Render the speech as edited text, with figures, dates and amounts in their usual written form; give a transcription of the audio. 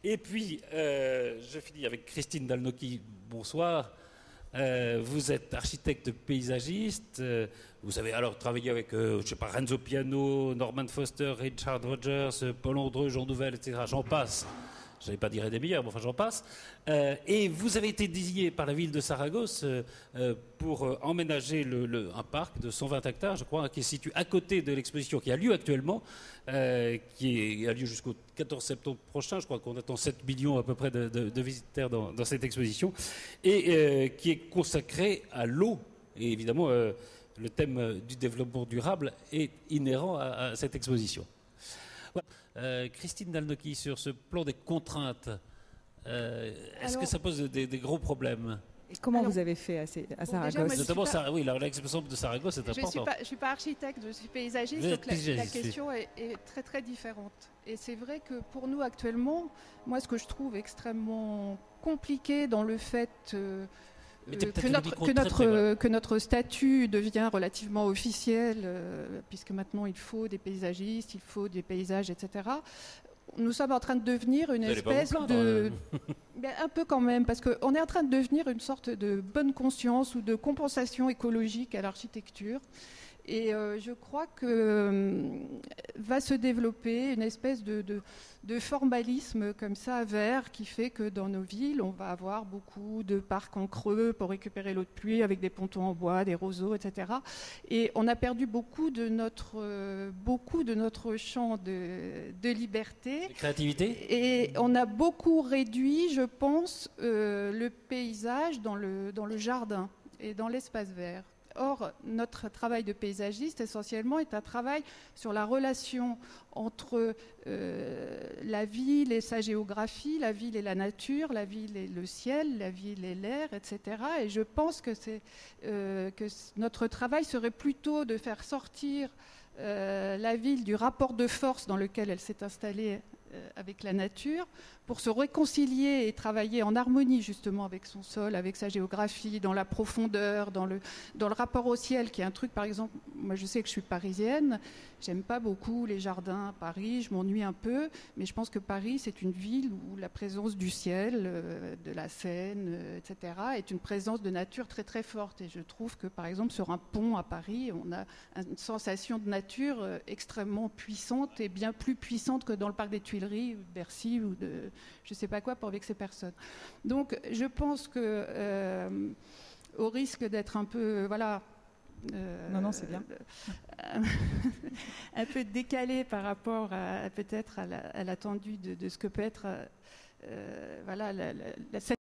Et puis, je finis avec Christine Dalnocchi. Bonsoir. Vous êtes architecte paysagiste. Vous avez alors travaillé avec, je sais pas, Renzo Piano, Norman Foster, Richard Rogers, Paul Andreu, Jean Nouvel, etc. J'en passe. Je n'allais pas dire des meilleurs, mais enfin j'en passe. Et vous avez été désigné par la ville de Saragosse pour emménager un parc de 120 hectares, je crois, qui se situe à côté de l'exposition qui a lieu actuellement, qui a lieu jusqu'au 14 septembre prochain. Je crois qu'on attend 7 millions à peu près de visiteurs dans cette exposition, et qui est consacrée à l'eau. Et évidemment, le thème du développement durable est inhérent à cette exposition. Voilà. Christine Dalnocchi, sur ce plan des contraintes, est-ce que ça pose des gros problèmes? Et comment vous avez fait à Saragosse? Déjà, Notamment, oui, l'exposition de Saragosse est important. Je ne suis pas architecte, je suis paysagiste, donc la question est très très différente. Et c'est vrai que pour nous actuellement, moi ce que je trouve extrêmement compliqué dans le fait que notre statut devient relativement officiel, puisque maintenant il faut des paysagistes, il faut des paysages, etc. Nous sommes en train de devenir une espèce de... un peu quand même, parce qu'on est en train de devenir une sorte de bonne conscience ou de compensation écologique à l'architecture. Et je crois que va se développer une espèce de formalisme comme ça, vert, qui fait que dans nos villes, on va avoir beaucoup de parcs en creux pour récupérer l'eau de pluie avec des pontons en bois, des roseaux, etc. Et on a perdu beaucoup de notre champ de liberté. De créativité. Et on a beaucoup réduit, je pense, le paysage dans le jardin et dans l'espace vert. Or, notre travail de paysagiste, essentiellement, est un travail sur la relation entre la ville et sa géographie, la ville et la nature, la ville et le ciel, la ville et l'air, etc. Et je pense que notre travail serait plutôt de faire sortir la ville du rapport de force dans lequel elle s'est installée avec la nature, pour se réconcilier et travailler en harmonie justement avec son sol, avec sa géographie, dans la profondeur, dans le rapport au ciel, qui est un truc, par exemple, moi je sais que je suis parisienne, j'aime pas beaucoup les jardins à Paris, je m'ennuie un peu, mais je pense que Paris c'est une ville où la présence du ciel, de la Seine, etc., est une présence de nature très très forte. Et je trouve que par exemple sur un pont à Paris, on a une sensation de nature extrêmement puissante, et bien plus puissante que dans le parc des Tuileries ou de Bercy ou de je ne sais pas quoi pour vexer personne. Donc je pense que au risque d'être un peu non, c'est bien. un peu décalé par rapport à peut-être à l'attendu de ce que peut être cette